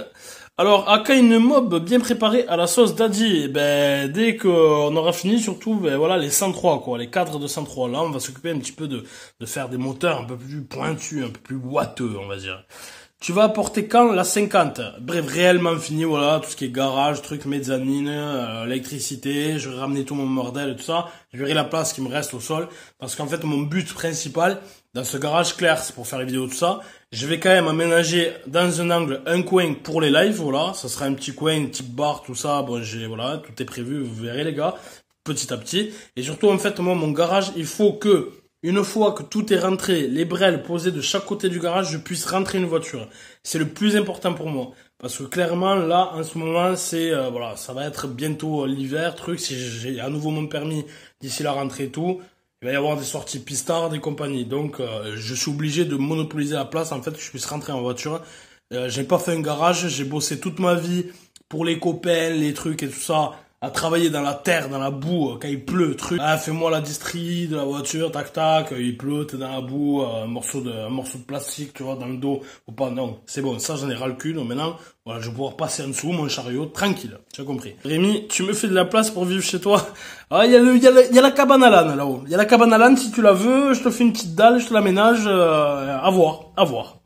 Alors, à quand une mob bien préparée à la sauce Daddy? Eh ben, dès qu'on aura fini, surtout, ben voilà, les 103, quoi, les cadres de 103. Là, on va s'occuper un petit peu de faire des moteurs un peu plus pointus, un peu plus boiteux, on va dire. Tu vas apporter quand la 50? Bref, réellement fini, voilà, tout ce qui est garage, truc, mezzanine, électricité, je vais ramener tout mon bordel et tout ça. Je verrai la place qui me reste au sol. Parce qu'en fait, mon but principal, dans ce garage clair, c'est pour faire les vidéos, tout ça. Je vais quand même aménager dans un angle un coin pour les lives, voilà. Ça sera un petit coin, type bar, tout ça. Bon, voilà, tout est prévu, vous verrez les gars, petit à petit. Et surtout, en fait, moi, mon garage, il faut que, une fois que tout est rentré, les brels posés de chaque côté du garage, je puisse rentrer une voiture. C'est le plus important pour moi. Parce que clairement, là, en ce moment, c'est, voilà, ça va être bientôt l'hiver, truc. Si j'ai à nouveau mon permis d'ici la rentrée et tout, il va y avoir des sorties pistards et compagnie. Donc, je suis obligé de monopoliser la place, en fait, que je puisse rentrer en voiture. J'ai pas fait un garage, j'ai bossé toute ma vie pour les copains, les trucs et tout ça, à travailler dans la terre, dans la boue, quand il pleut, truc. Ah, fais-moi la distrie de la voiture, tac tac, il pleut, t'es dans la boue, un morceau de plastique, tu vois, dans le dos, ou pas, non, c'est bon, ça j'en ai ras le cul, donc maintenant, voilà, je vais pouvoir passer en dessous, mon chariot, tranquille, tu as compris. Rémi, tu me fais de la place pour vivre chez toi? Ah, il y a la cabane à l'âne, là-haut. Il y a la cabane à l'âne, si tu la veux, je te fais une petite dalle, je te l'aménage, à voir.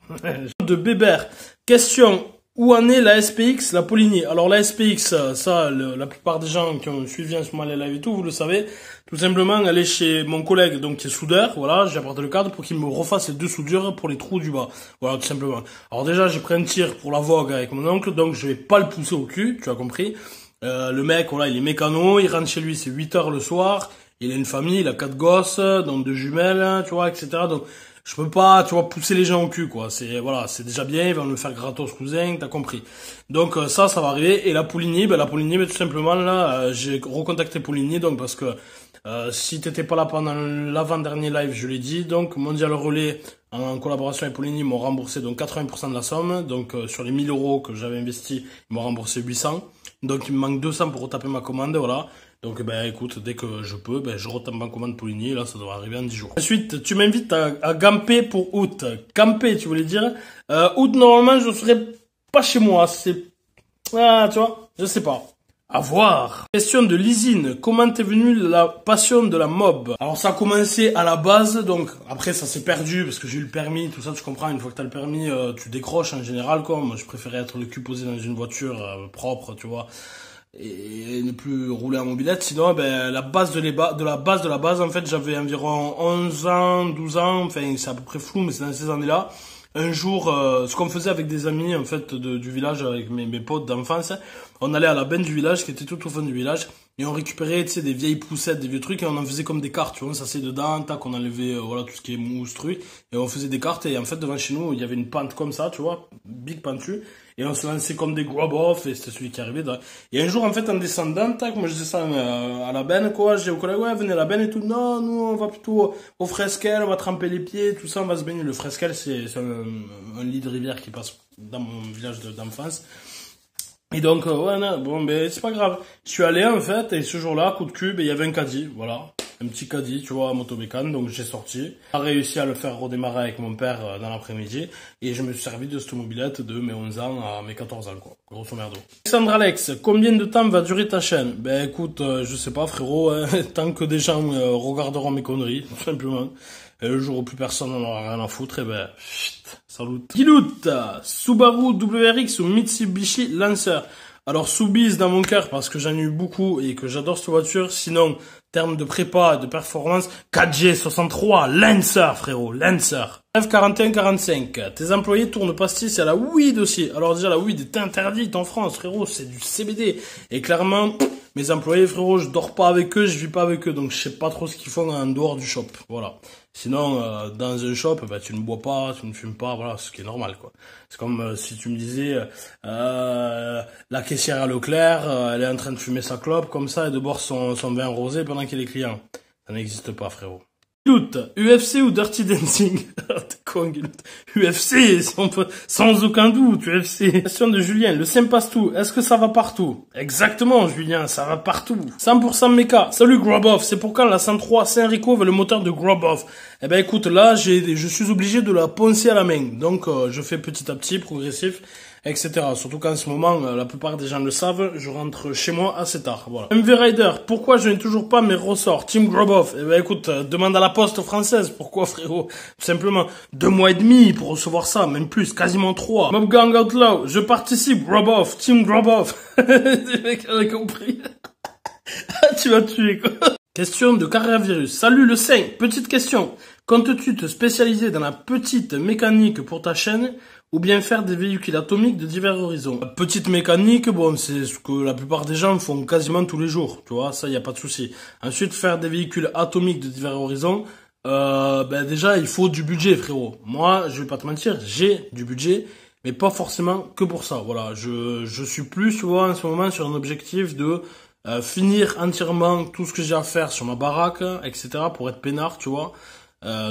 De Bébert. Question. Où en est la SPX, la Poligny? Alors la SPX, ça, la plupart des gens qui ont suivi en ce moment les lives et tout, vous le savez, tout simplement, elle est chez mon collègue, donc qui est soudeur, voilà, j'ai apporté le cadre pour qu'il me refasse les 2 soudures pour les trous du bas, voilà, tout simplement. Alors déjà, j'ai pris un tir pour la Vogue avec mon oncle, donc je vais pas le pousser au cul, tu as compris. Le mec, voilà, il est mécano, il rentre chez lui, c'est 8 heures le soir, il a une famille, il a 4 gosses, donc 2 jumelles, tu vois, etc., donc je peux pas, tu vois, pousser les gens au cul, quoi. C'est, voilà, c'est déjà bien, ils vont me faire gratos cousin, t'as compris. Donc, ça va arriver. Et la Poligny, tout simplement, là, j'ai recontacté Poligny, donc, parce que, si t'étais pas là pendant l'avant-dernier live, je l'ai dit, donc, Mondial Relais, en collaboration avec Poligny, m'ont remboursé, donc, 80% de la somme. Donc, sur les 1000 € que j'avais investi, ils m'ont remboursé 800. Donc, il me manque 200 pour retaper ma commande, voilà. Donc, ben, écoute, dès que je peux, ben, je retape ma commande Poligny, là, ça devrait arriver en 10 jours. Ensuite, tu m'invites à camper pour août. Camper, tu voulais dire? Août, normalement, je serai pas chez moi, c'est, ah, tu vois, je sais pas. À voir. Question de Lysine. Comment t'es venue la passion de la mob? Alors, ça a commencé à la base, donc, après, ça s'est perdu, parce que j'ai eu le permis, tout ça, tu comprends, une fois que t'as le permis, tu décroches en général, quoi. Moi, je préférais être le cul posé dans une voiture, propre, tu vois. Et ne plus rouler en mobilette. Sinon, ben, la base de la base, en fait, j'avais environ 11 ans, 12 ans, enfin, c'est à peu près flou, mais c'est dans ces années-là. Un jour, ce qu'on faisait avec des amis, en fait, du village, avec mes potes d'enfance, on allait à la benne du village, qui était tout au fond du village, et on récupérait, tu sais, des vieilles poussettes, des vieux trucs, et on en faisait comme des cartes, tu vois, on s'asseyait dedans, tac, on enlevait, voilà, tout ce qui est mousse, truc, et on faisait des cartes, et en fait, devant chez nous, il y avait une pente comme ça, tu vois, big pentue, et on se lançait comme des grab-off, et c'était celui qui arrivait. Et un jour, en fait, en descendant, tac, moi je descends à la benne, quoi, j'ai au collègue, ouais, venez à la benne et tout, non, nous, on va plutôt au Fresquel, on va tremper les pieds, tout ça, on va se baigner. Le Fresquel, c'est un lit de rivière qui passe dans mon village d'enfance. Et donc, ouais, non, bon, ben, c'est pas grave. Je suis allé, en fait, et ce jour-là, coup de cul, ben, il y avait un caddie, voilà. Un petit caddie, tu vois, à motomécane, donc j'ai sorti. J'ai réussi à le faire redémarrer avec mon père dans l'après-midi, et je me suis servi de cette mobilette de mes 11 ans à mes 14 ans, quoi. Grosso merdo. Alexandre Alex, combien de temps va durer ta chaîne? Ben, écoute, je sais pas, frérot, hein, tant que des gens regarderont mes conneries, tout simplement. Et le jour où plus personne n'en aura rien à foutre, et ben, salut. Guilout, Subaru WRX ou Mitsubishi Lancer. Alors, Soubise dans mon cœur parce que j'en ai eu beaucoup et que j'adore cette voiture. Sinon, termes de prépa et de performance, 4G63, Lancer, frérot, Lancer. F4145, tes employés tournent pastis à la weed aussi. Alors déjà, la weed est interdite en France, frérot, c'est du CBD. Et clairement, mes employés, frérot, je dors pas avec eux, je vis pas avec eux, donc je sais pas trop ce qu'ils font en dehors du shop, voilà. Sinon, dans un shop, bah, tu ne bois pas, tu ne fumes pas, voilà, ce qui est normal, quoi. C'est comme si tu me disais, la caissière à Leclerc, elle est en train de fumer sa clope comme ça et de boire son vin rosé pendant qu'il est client. Ça n'existe pas, frérot. UFC ou Dirty Dancing? T'es con, Guilout. UFC, sans aucun doute, UFC. Question de Julien, le Saint-Pastou, est-ce que ça va partout? Exactement, Julien, ça va partout. 100% méca. Salut, Grab-Off, c'est pour quand la 103 Saint-Rico avec le moteur de Grab-Off? Eh ben, écoute, là, je suis obligé de la poncer à la main. Donc, je fais petit à petit, progressif, etc. Surtout qu'en ce moment, la plupart des gens le savent, je rentre chez moi assez tard, voilà. MV Rider, pourquoi je n'ai toujours pas mes ressorts? Team Grab-Off, eh ben écoute, demande à la poste française, pourquoi frérot? Tout simplement, 2 mois et demi pour recevoir ça, même plus, quasiment 3. Mob Gang Outlaw, je participe, Grab-Off, Team Grab-Off. Les mecs, on a compris. Tu vas tuer, quoi. Question de Carrière Virus. Salut le 5, petite question. Comptes-tu te spécialiser dans la petite mécanique pour ta chaîne ou bien faire des véhicules atomiques de divers horizons? La petite mécanique, bon, c'est ce que la plupart des gens font quasiment tous les jours, tu vois, ça, y a pas de souci. Ensuite, faire des véhicules atomiques de divers horizons, ben déjà, il faut du budget, frérot. Moi, je vais pas te mentir, j'ai du budget, mais pas forcément que pour ça, voilà. Je suis plus, tu vois, en ce moment, sur un objectif de finir entièrement tout ce que j'ai à faire sur ma baraque, etc., pour être peinard, tu vois,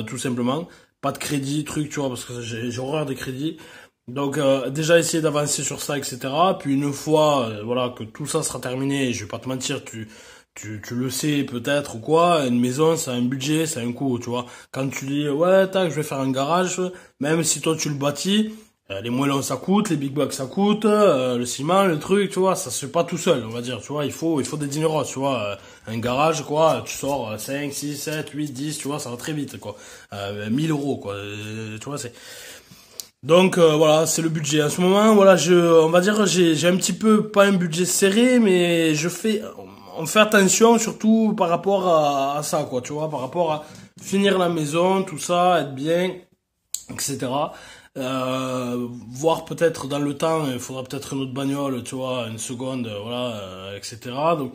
tout simplement. Pas de crédit, truc, tu vois, parce que j'ai horreur des crédits. Donc, déjà essayer d'avancer sur ça, etc. Puis une fois, voilà, que tout ça sera terminé, je vais pas te mentir, tu le sais peut-être ou quoi, une maison, ça a un budget, ça a un coût, tu vois. Quand tu dis, ouais, tac, je vais faire un garage, même si toi tu le bâtis, les moellons ça coûte, les big bags ça coûte, le ciment, le truc, tu vois, ça se fait pas tout seul, on va dire, tu vois, il faut des dineros, tu vois, un garage, quoi, tu sors 5, 6, 7, 8, 10, tu vois, ça va très vite, quoi, 1000 euros, quoi, tu vois, c'est... Donc, voilà, c'est le budget. En ce moment, voilà, on va dire, j'ai un petit peu, pas un budget serré, mais on fait attention, surtout par rapport à ça, quoi, tu vois, par rapport à finir la maison, tout ça, être bien, etc. Voir peut-être dans le temps, il faudra peut-être une autre bagnole, tu vois, une seconde, voilà, etc. Donc,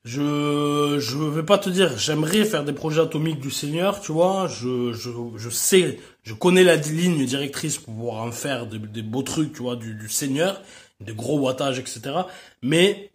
je vais pas te dire, j'aimerais faire des projets atomiques du Seigneur, tu vois, je sais, je connais la ligne directrice pour pouvoir en faire des beaux trucs, tu vois, du Seigneur, des gros wattages, etc. Mais,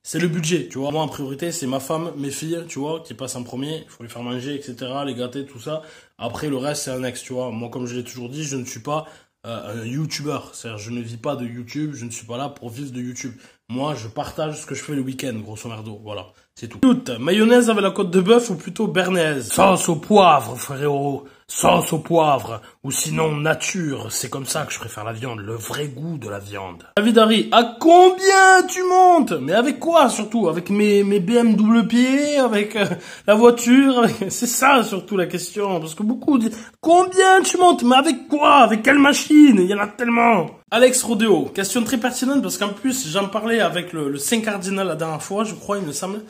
c'est le budget, tu vois. Moi, en priorité, c'est ma femme, mes filles, tu vois, qui passent en premier. Il faut les faire manger, etc., les gâter, tout ça. Après, le reste, c'est annexe, tu vois. Moi, comme je l'ai toujours dit, je ne suis pas un YouTuber. C'est-à-dire, je ne vis pas de YouTube. Je ne suis pas là pour vivre de YouTube. Moi, je partage ce que je fais le week-end, grosso merdo. Voilà, c'est tout. Mayonnaise avec la côte de bœuf ou plutôt bernaise? Sauce au poivre, frérot. Sauce au poivre. Ou sinon, nature. C'est comme ça que je préfère la viande. Le vrai goût de la viande. David Harry, à combien tu montes? Mais avec quoi, surtout? Avec mes BMW pieds? Avec la voiture? C'est ça, surtout, la question. Parce que beaucoup disent, combien tu montes? Mais avec quoi? Avec quelle machine? Il y en a tellement. Alex Rodeo, question très pertinente parce qu'en plus, j'en parlais avec le Saint Cardinal la dernière fois, je crois, il me semble.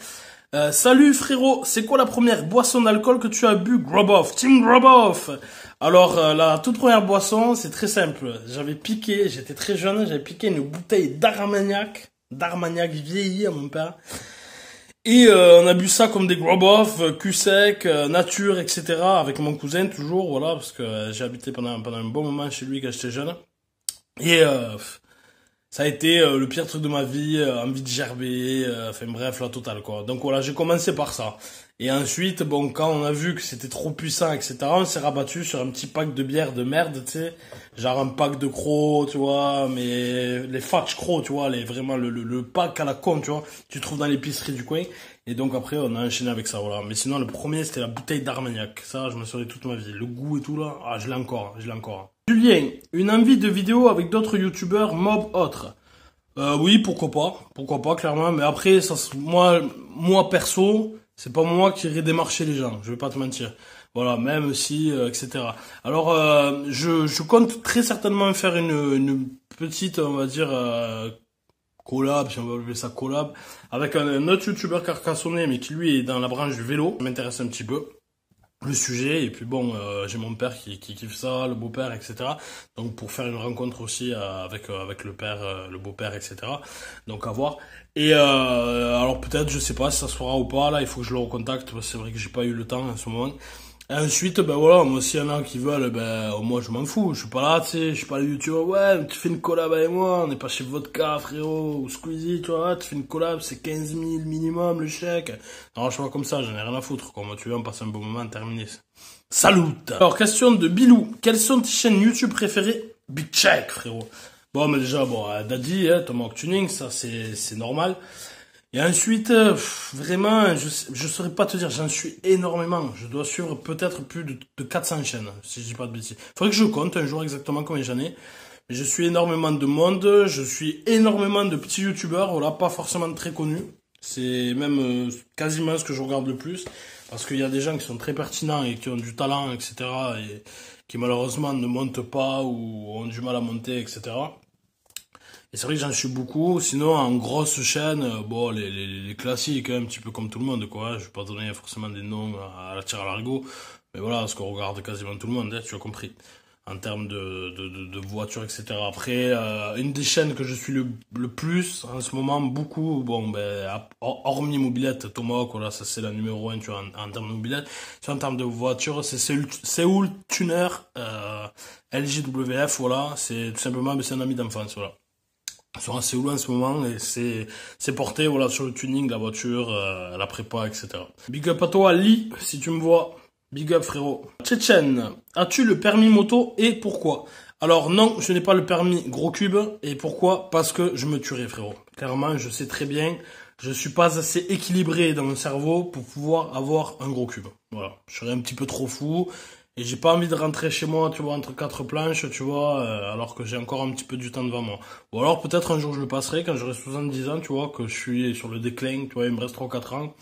Salut frérot, c'est quoi la première boisson d'alcool que tu as bu? Grab-Off, Team Grab-Off. Alors, la toute première boisson, c'est très simple. J'étais très jeune, j'avais piqué une bouteille d'Armagnac vieilli à mon père. Et on a bu ça comme des grub-off, cul sec, nature, etc. avec mon cousin toujours, voilà, parce que j'ai habité pendant un bon moment chez lui quand j'étais jeune. Et ça a été le pire truc de ma vie, envie de gerber, enfin bref, la totale quoi. Donc voilà, j'ai commencé par ça. Et ensuite, bon, quand on a vu que c'était trop puissant, etc., on s'est rabattu sur un petit pack de bière de merde, tu sais. Genre un pack de crocs, tu vois, mais les Fatch crocs, tu vois, vraiment le pack à la con, tu vois, tu trouves dans l'épicerie du coin. Et donc après, on a enchaîné avec ça, voilà. Mais sinon, le premier, c'était la bouteille d'Armagnac. Ça, je me souviens toute ma vie. Le goût et tout, là, ah, je l'ai encore. Julien, une envie de vidéo avec d'autres youtubeurs, mob, autres. Oui, pourquoi pas, clairement. Mais après, ça, moi perso, c'est pas moi qui irai démarcher les gens. Je vais pas te mentir. Voilà, même si, etc. Alors, je compte très certainement faire une petite, on va dire, collab, si on veut appeler ça collab, avec un autre youtubeur carcassonné, mais qui lui est dans la branche du vélo. Ça m'intéresse un petit peu le sujet, et puis bon, j'ai mon père qui kiffe ça, le beau-père, etc. Donc pour faire une rencontre aussi avec le père, le beau-père, etc. Donc à voir. Et alors peut-être, je sais pas si ça se fera ou pas, là il faut que je le recontacte, parce que c'est vrai que j'ai pas eu le temps en ce moment. Et ensuite, ben voilà, moi s'il y en a qui veulent, ben moi je m'en fous, je suis pas là, tu sais, je suis pas le youtubeur, ouais, tu fais une collab avec moi, on n'est pas chez Vodka, frérot, ou Squeezie, tu vois, tu fais une collab, c'est 15 000 minimum le chèque. Alors je suis pas comme ça, j'en ai rien à foutre, quoi, moi tu veux, on passe un bon moment, terminé. Salut. Alors, question de Bilou, quelles sont tes chaînes YouTube préférées? Big check, frérot. Bon, mais déjà, bon, Daddy, Tomahawk Tuning, ça c'est normal. Et ensuite, vraiment, je saurais pas te dire, j'en suis énormément. Je dois suivre peut-être plus de 400 chaînes, si je dis pas de bêtises. Faudrait que je compte un jour exactement combien j'en ai. Mais je suis énormément de monde, je suis énormément de petits youtubeurs, voilà, pas forcément très connus. C'est même quasiment ce que je regarde le plus. Parce qu'il y a des gens qui sont très pertinents et qui ont du talent, etc. et qui malheureusement ne montent pas ou ont du mal à monter, etc. Et c'est vrai que j'en suis beaucoup. Sinon, en grosse chaîne, bon, les classiques, hein, un petit peu comme tout le monde, quoi. Je vais pas donner forcément des noms à la tire à l'argot. Mais voilà, ce qu'on regarde quasiment tout le monde, hein, tu as compris. En termes de voitures, etc. Après, une des chaînes que je suis le plus, en ce moment, beaucoup, bon, ben, hormis mobilette, Tomahawk, voilà, ça c'est la numéro 1, tu vois, en termes de mobilette. Si en termes de voiture, c'est Seoul Tuner, LJWF, voilà. C'est tout simplement, c'est un ami d'enfance, voilà. Ils sont assez loin en ce moment et c'est porté voilà sur le tuning, la voiture, la prépa, etc. Big up à toi, Lee, si tu me vois. Big up, frérot. Tchétchène, as-tu le permis moto et pourquoi? Alors non, je n'ai pas le permis gros cube. Et pourquoi? Parce que je me tuerais, frérot. Clairement, je sais très bien, je suis pas assez équilibré dans mon cerveau pour pouvoir avoir un gros cube. Voilà, je serais un petit peu trop fou. Et j'ai pas envie de rentrer chez moi, tu vois, entre quatre planches, tu vois, alors que j'ai encore un petit peu du temps devant moi. Ou alors peut-être un jour je le passerai quand j'aurai 70 ans, tu vois, que je suis sur le déclin, tu vois, il me reste 3-4 ans.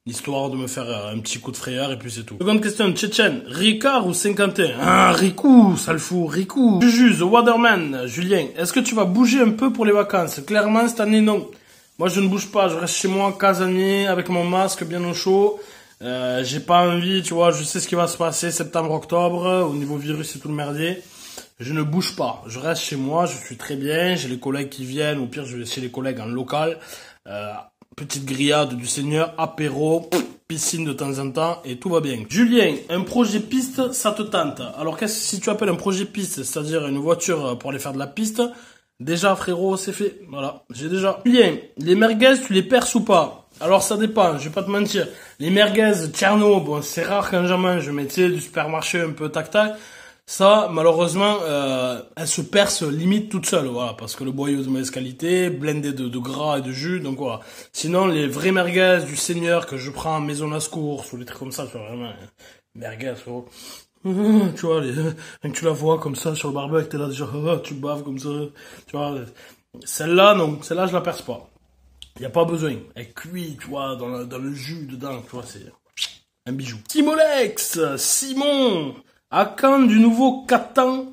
Histoire de me faire un petit coup de frayeur et puis c'est tout. Seconde question, Tchétchène, Ricard ou 51? Ah, Riku, sale fou, Riku. Juju, The Waterman, Julien, est-ce que tu vas bouger un peu pour les vacances? Clairement, cette année, non. Moi, je ne bouge pas, je reste chez moi, casanier, avec mon masque bien au chaud. J'ai pas envie, tu vois, je sais ce qui va se passer septembre-octobre, au niveau virus et tout le merdier. Je ne bouge pas, je reste chez moi, je suis très bien, j'ai les collègues qui viennent, au pire je vais chez les collègues en local. Petite grillade du Seigneur, apéro, piscine de temps en temps et tout va bien. Julien, un projet piste, ça te tente? Alors si tu appelles un projet piste, c'est-à-dire une voiture pour aller faire de la piste, déjà frérot, c'est fait, voilà, j'ai déjà. Julien, les merguez, tu les perces ou pas? Alors ça dépend, je vais pas te mentir. Les merguez Tcherno, bon c'est rare quand j'en mange, mais tu sais, du supermarché un peu tac-tac. Ça, malheureusement, elle se perce limite toute seule, voilà, parce que le boyau de mauvaise qualité, blindé de gras et de jus, donc voilà. Sinon, les vrais merguez du Seigneur que je prends en maison Lascours, ou des trucs comme ça, tu vois, vraiment, merguez, frérot. Tu vois, quand tu la vois comme ça sur le barbecue, t'es là déjà, tu baves comme ça, tu vois. Celle-là, non, celle-là, je la perce pas. Y a pas besoin. Elle cuit, tu vois, dans le jus dedans, tu vois, c'est un bijou. Timolex, Simon, à quand du nouveau Catan,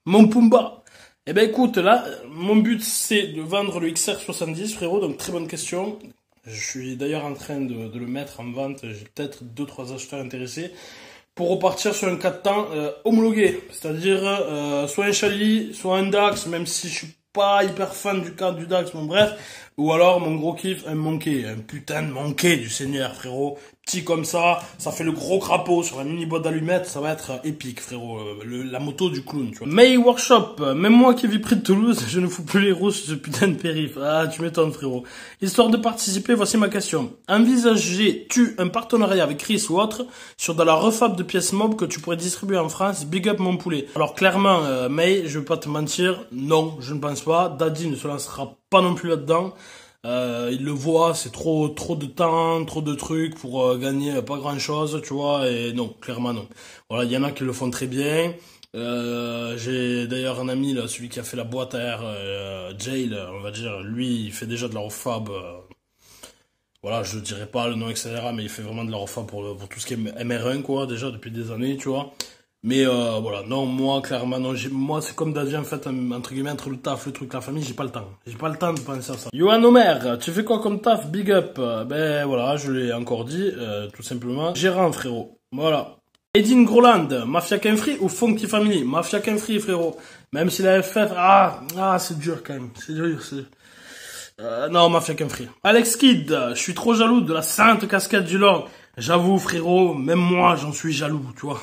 mon Pumba? Eh ben écoute, là, mon but c'est de vendre le XR70, frérot, donc très bonne question. Je suis d'ailleurs en train de le mettre en vente, j'ai peut-être 2-3 acheteurs intéressés. Pour repartir sur un 4 temps homologué, c'est-à-dire soit un Chali, soit un Dax, même si je suis pas hyper fan du Dax, bon bref, Ou alors, mon gros kiff, un monkey. Un putain de monkey du Seigneur, frérot. Petit comme ça fait le gros crapaud sur la mini boîte d'allumettes, ça va être épique, frérot. La moto du clown, tu vois. May Workshop, même moi qui vis près de Toulouse, je ne fous plus les roues sur ce putain de périph'. Ah, tu m'étonnes, frérot. Histoire de participer, voici ma question. Envisages-tu un partenariat avec Chris ou autre sur de la refab de pièces mob que tu pourrais distribuer en France? Big up mon poulet. Alors clairement, May, je vais pas te mentir, non, je ne pense pas. Daddy ne se lancera pas non plus là-dedans. Il le voit, c'est trop de temps, trop de trucs pour gagner pas grand chose, tu vois, et non, clairement non. Voilà, il y en a qui le font très bien. J'ai d'ailleurs un ami là, celui qui a fait la boîte à air Jail, on va dire, lui il fait déjà de la refab. Voilà, je dirais pas le nom etc, mais il fait vraiment de la refab pour tout ce qui est MR1 quoi, déjà depuis des années, tu vois. Mais voilà, non, moi, clairement, non, moi, c'est comme Daddy, en fait, entre guillemets, entre le taf, le truc, la famille, j'ai pas le temps. J'ai pas le temps de penser à ça. Johan Omer, tu fais quoi comme taf? Big up. Ben, voilà, je l'ai encore dit, tout simplement. Gérant, frérot. Voilà. Edine Groland, Mafia Qu'un Free ou Funky Family? Mafia Qu'un Free, frérot. Même si la FF, c'est dur, quand même. C'est dur, non, Mafia Qu'un Free. Alex Kidd, je suis trop jaloux de la sainte casquette du Lord. J'avoue, frérot, même moi, j'en suis jaloux, tu vois.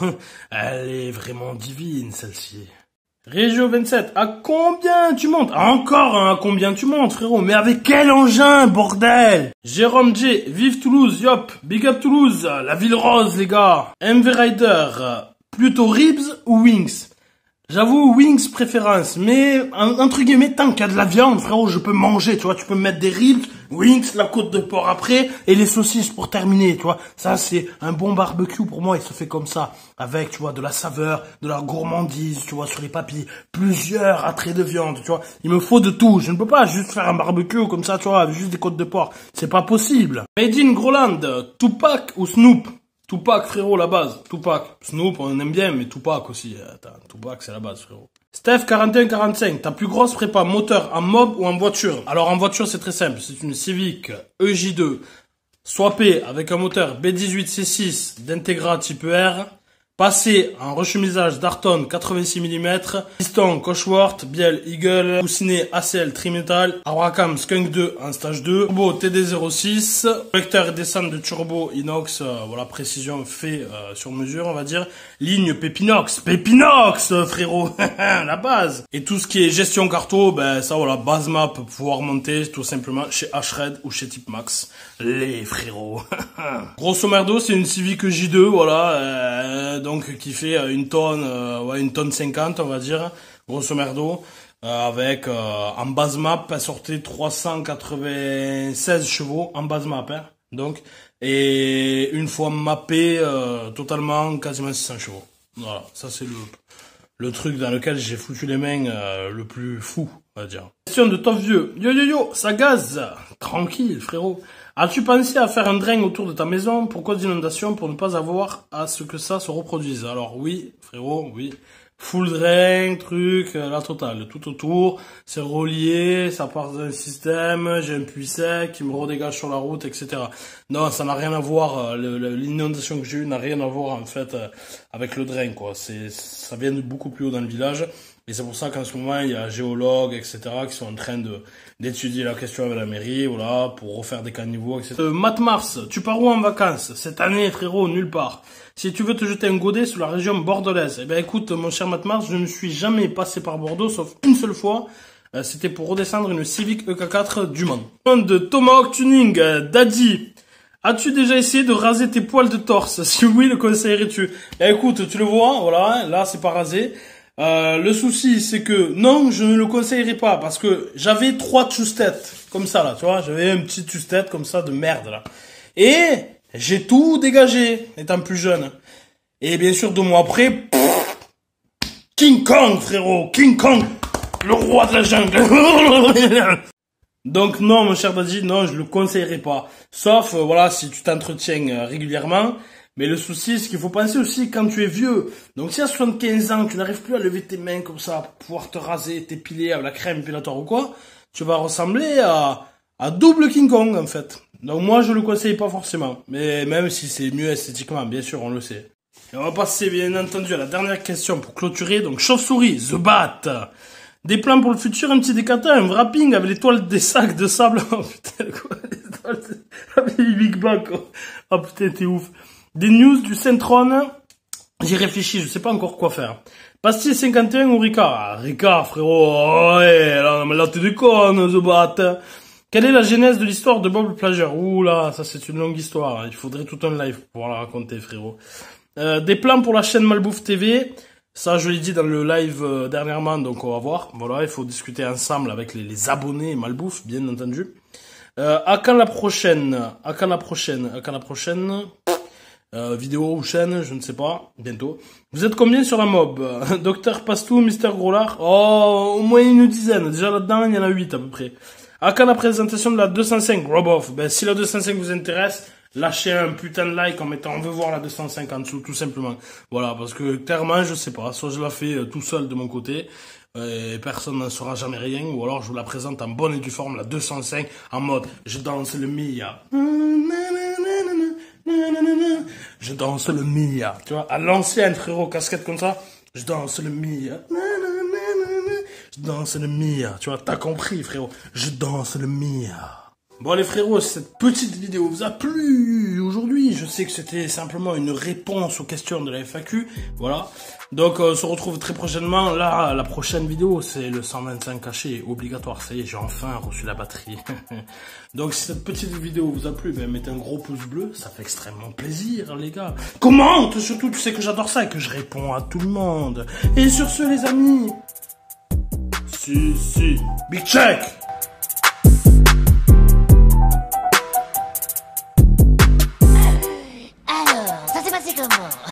Elle est vraiment divine, celle-ci. Régio 27, à combien tu montes? Encore, hein, à combien tu montes, frérot? Mais avec quel engin, bordel? Jérôme J, vive Toulouse, yop. Big up Toulouse, la ville rose, les gars. MV Rider, plutôt ribs ou wings? J'avoue, wings préférence, mais entre guillemets, tant qu'il y a de la viande, frérot, je peux manger, tu vois, tu peux me mettre des ribs, wings, la côte de porc après, et les saucisses pour terminer, tu vois. Ça, c'est un bon barbecue pour moi, il se fait comme ça, avec, tu vois, de la saveur, de la gourmandise, tu vois, sur les papilles, plusieurs attraits de viande, tu vois. Il me faut de tout, je ne peux pas juste faire un barbecue comme ça, tu vois, avec juste des côtes de porc. C'est pas possible. Made in Groland, Tupac ou Snoop? Tupac, frérot, la base. Tupac. Snoop, on aime bien, mais Tupac aussi. Attends, Tupac, c'est la base, frérot. Steph, 41-45. Ta plus grosse prépa moteur en mob ou en voiture? Alors, en voiture, c'est très simple. C'est une Civic EJ2 swappée avec un moteur B18 C6 d'Integra type R. Passé en rechemisage Darton 86 mm, piston Cosworth, bielle Eagle, coussinet ACL Trimetal, Abracam Skunk 2 en stage 2, turbo TD06, collecteur et descente de turbo inox, voilà, précision fait sur mesure, on va dire, ligne Pépinox, frérot, la base. Et tout ce qui est gestion carto, ben ça voilà, base map pour pouvoir monter tout simplement chez H-Red ou chez Tipmax, les frérots. Grosso merdo, c'est une Civic J2, voilà, donc qui fait une tonne 50 on va dire, grosso merdo, avec en base map elle sortait 396 chevaux en base map, hein, donc, et une fois mappé totalement quasiment 600 chevaux. Voilà, ça c'est le truc dans lequel j'ai foutu les mains le plus fou, on va dire. Question de top vieux. Yo, ça gaze. Tranquille, frérot. As-tu pensé à faire un drain autour de ta maison pour cause d'inondation pour ne pas avoir à ce que ça se reproduise? Alors oui, frérot, oui. Full drain, truc, la totale, tout autour, c'est relié, ça part d'un système, j'ai un puits sec qui me redégage sur la route, etc. Non, ça n'a rien à voir, l'inondation que j'ai eue n'a rien à voir en fait avec le drain, quoi. Ça vient de beaucoup plus haut dans le village. Et c'est pour ça qu'en ce moment, il y a géologues, etc., qui sont en train d'étudier la question avec la mairie, voilà, pour refaire des caniveaux, etc. Matt Mars, tu pars où en vacances? Cette année, frérot, nulle part. Si tu veux te jeter un godet sur la région bordelaise, eh ben écoute, mon cher Matt Mars, je ne suis jamais passé par Bordeaux, sauf une seule fois. C'était pour redescendre une Civic EK4 du Mans. De Tomahawk Tuning, Daddy. As-tu déjà essayé de raser tes poils de torse? Si oui, le conseillerais-tu? Eh, écoute, tu le vois, voilà, là, c'est pas rasé. Le souci, c'est que non, je ne le conseillerais pas parce que j'avais 3 tue-têtes comme ça là, tu vois, j'avais un petit tue-tête comme ça de merde là. Et j'ai tout dégagé étant plus jeune. Et bien sûr, 2 mois après, King Kong, frérot, King Kong, le roi de la jungle. Donc non, mon cher Daddy, non, je le conseillerais pas. Sauf, voilà, si tu t'entretiens régulièrement. Mais le souci, c'est qu'il faut penser aussi quand tu es vieux. Donc si à 75 ans, tu n'arrives plus à lever tes mains comme ça, pour pouvoir te raser, t'épiler avec la crème épilatoire ou quoi, tu vas ressembler à double King Kong, en fait. Donc moi, je le conseille pas forcément. Mais même si c'est mieux esthétiquement, bien sûr, on le sait. Et on va passer, bien entendu, à la dernière question pour clôturer. Donc, chauve-souris, The Bat. Des plans pour le futur, un petit décata, un wrapping avec l'étoile des sacs de sable. Oh putain, quoi, l'étoile avec les Big Bang, quoi. Oh putain, t'es ouf. Des news du Centron. J'y réfléchis, je sais pas encore quoi faire. Pastille 51 ou Ricard? Ah, Ricard, frérot. Oh, ouais, là, tu déconnes, The Bat. Quelle est la genèse de l'histoire de Bob le plageur? Ouh là, ça c'est une longue histoire. Hein. Il faudrait tout un live pour pouvoir la raconter, frérot. Des plans pour la chaîne Malbouffe TV. Ça, je l'ai dit dans le live dernièrement, donc on va voir. Voilà, il faut discuter ensemble avec les abonnés Malbouffe, bien entendu. À quand la prochaine? Vidéo ou chaîne, je ne sais pas, bientôt. Vous êtes combien sur un mob? Docteur Pastou, Mister Groslard? Oh, au moins une dizaine. Déjà là-dedans, il y en a 8 à peu près. À quand la présentation de la 205? Roboff. Ben, si la 205 vous intéresse, lâchez un putain de like en mettant on veut voir la 205 en dessous, tout simplement. Voilà, parce que clairement, je sais pas. Soit je la fais tout seul de mon côté, et personne n'en saura jamais rien, ou alors je vous la présente en bonne et due forme, la 205, en mode je danse le Mia. Je danse le Mia. Tu vois, à l'ancienne, frérot, casquette comme ça, je danse le Mia. Je danse le Mia. Tu vois, t'as compris, frérot. Je danse le Mia. Bon, les frérots, cette petite vidéo vous a plu aujourd'hui. Je sais que c'était simplement une réponse aux questions de la FAQ. Voilà. Donc, on se retrouve très prochainement. Là, la prochaine vidéo, c'est le 125 caché obligatoire. Ça y est, j'ai enfin reçu la batterie. Donc, si cette petite vidéo vous a plu, ben, mettez un gros pouce bleu. Ça fait extrêmement plaisir, les gars. Commente, surtout, tu sais que j'adore ça et que je réponds à tout le monde. Et sur ce, les amis... Si, big check!